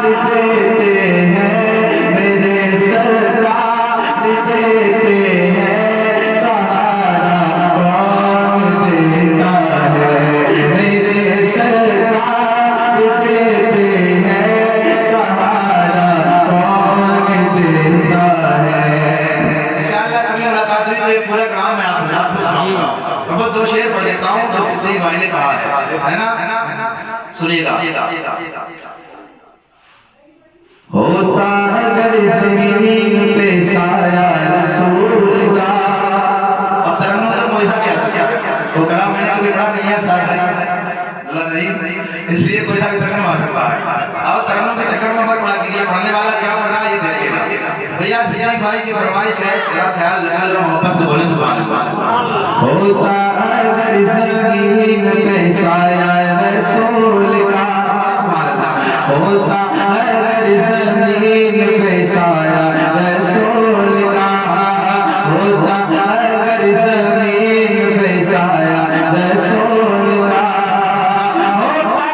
دیتے ہیں میرے سرکار دیتے ہیں سہارا کون دیتا ہے میرے سرکار دیتے ہیں سہارا کون دیتا ہے انشاءاللہ کبھی ملاقات ہوئی تو یہ پورا کلام میں آپ حضرات کو سناؤں گا اور وہ دو شعر پڑھ دیتا ہوں جو صدیق بھائی نے کہا ہے نا سنیے گا ہوتا اگر زمین پہ سایہ رسول کا اب ترنم تک موسیقی بھی آ سکتا ہے وہ کلام میں نے کبھی پڑھا نہیں ہے صاحب بھائی اللہ نہیں اس لیے کوئی سا بھی ترنم آ سکتا ہے اب ترنم کے چکر میں مت پڑھا کیجیے پڑھنے والا کیا پڑھ رہا ہے یہ دیکھیے گا بھیا صدیق بھائی کی فرمائش ہے میرا خیال لگا ذرا محبت سے بولے سبحان اللہ ہوتا اگر زمین پہ سایہ رسول کا سبحان اللہ ہوتا اگر زمین پہ سایہ رسول کا ہوتا اگر زمین پہ سایہ رسول کا ہوتا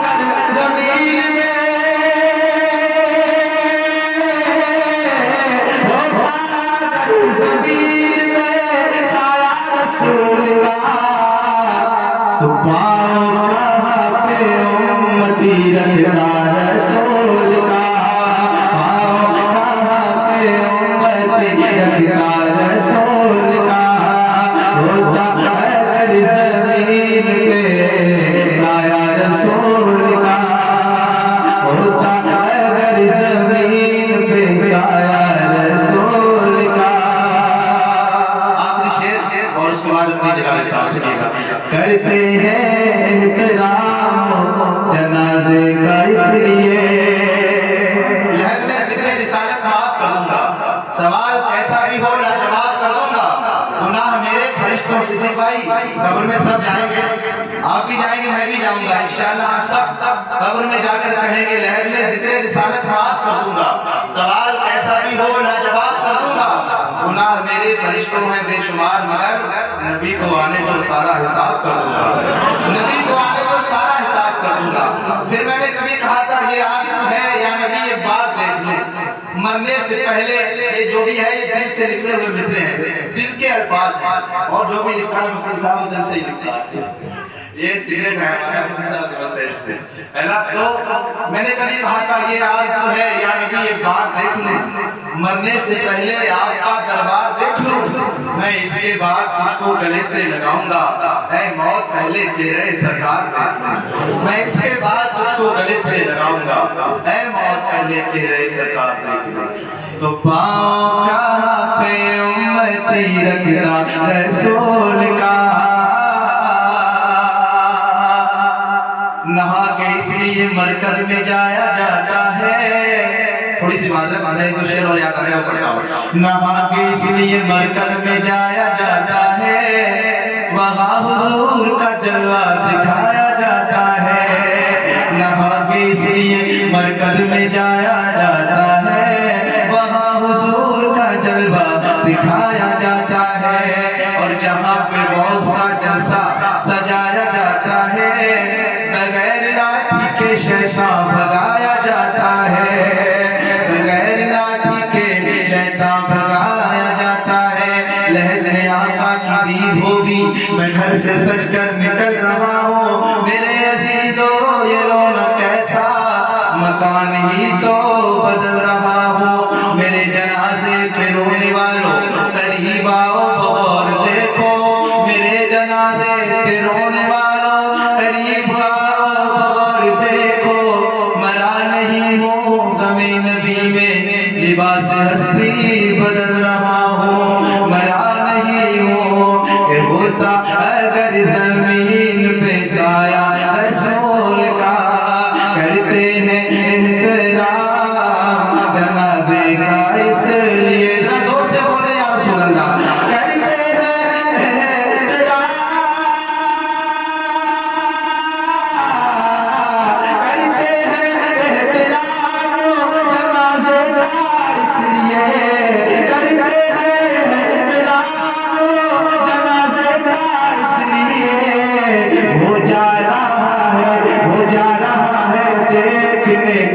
اگر زمین زمین میں سایہ رسول کا تو پاؤں کہاں پہ امتی رکھتا رسول کا پاؤں کہاں پہ امتی رکھتا رسول کا ہوتا اگر زمین پہ سایہ رسول کا ہوتا اگر زمین پہ سایہ رسول کا آخری شعر اور اس کے بعد اپنی جگہ لیتا ہوں سنیے گا کرتے ہیں احترام جنازے کا اس لیے لہر میں ذکر رسالت معاف کر دوں گا سوال کیسا بھی ہو لاجواب کر دوں گا گناہ میرے فرشتوں صدیق بھائی قبر میں سب جائیں گے آپ بھی جائیں گے میں بھی جاؤں گا انشاءاللہ ہم سب قبر میں جا کر کہیں گے لہر میں ذکر رسالت معاف کر دوں گا سوال کیسا بھی ہو لاجواب کر دوں گا گناہ میرے فرشتوں ہیں بے شمار مگر نبی کو آنے تو سارا حساب کر دوں گا نبی کو آنے تو سارا حساب کر دوں گا پھر میں نے کبھی کہا تھا یہ آخر ہے یا نبی یہ بات دیکھ لوں مرنے سے پہلے یہ جو بھی ہے یہ دل سے نکلے ہوئے مصرے ہیں دل کے الفاظ ہیں اور جو بھی لکھتا ہے مفتی صاحب دل سے ہی لکھتا ہے یہ سگریٹ ہے ہمارے مفتی صاحب سے اس پہ پہلا تو میں نے کبھی کہا تھا یہ آرزو ہے یا نبی یہ بات دیکھ لوں مرنے سے پہلے آپ کا دربار دیکھ لوں میں اس کے بعد تجھ کو گلے سے لگاؤں گا اے موت پہلے چہرے سرکار دیکھ لوں میں اس کے بعد تجھ کو گلے سے لگاؤں گا اے موت پہلے چہرے سرکار دیکھ لوں تو پاؤں کہاں پہ امتی رکھتا رسول کا نہا کے اس لیے مرکز میں جایا جاتا ہے تھوڑی سی معذرت میں کو شعر اور یاد آنے کو پڑھتا ہوں نہا کے اس لیے مرکز میں جایا جاتا ہے وہاں حضور کا جلوہ دکھایا جاتا ہے نہا کے اس لیے مرکز میں جایا جاتا ہے وہاں حضور کا جلوہ دکھایا جاتا ہے اور جہاں پہ غوث کا جلسہ سجایا جاتا ہے بغیر لاٹھی کے شیطان بھگایا جاتا ہے بغیر لاٹھی کے شیطان بھگایا جاتا ہے لہر میں آقا کی دید ہوگی میں گھر سے سج کر نکل رہا ہوں میرے عزیزو یہ رونق کیسا مکان ہی تو بدل رہا ہوں میرے جنازے پہ رونے والوں قریب آؤ بغور دیکھو میرے جنازے پہ رونے والوں قریب آؤ بغور دیکھو مرا نہیں ہوں غم نبی میں لباس ہستی بدل رہا ہوں مرا نہیں ہوں کہ ہوتا اگر زمین پہ سایہ رسول کا کرتے ہیں احترام جنازے کا اس لیے زور سے بولے یا رسول اللہ کرتے ہیں احترام کرتے ہیں احترام جنازے کا اس لیے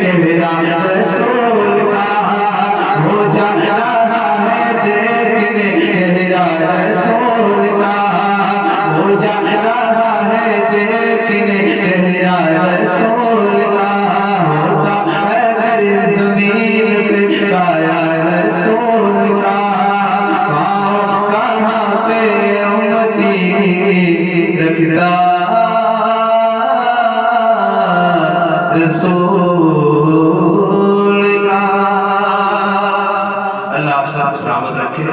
چہرہ رسول کا ہو جا رہا ہے دیکھنے چہرہ رسول کا ہو جا رہا ہے دیکھنے چہرہ رسول کا ہوتا ہے اگر زمین پہ سایہ رسول کا پاؤں کہاں پہ امتی رکھتا رسول کا۔ اللہ آپ سب سلامت رکھے۔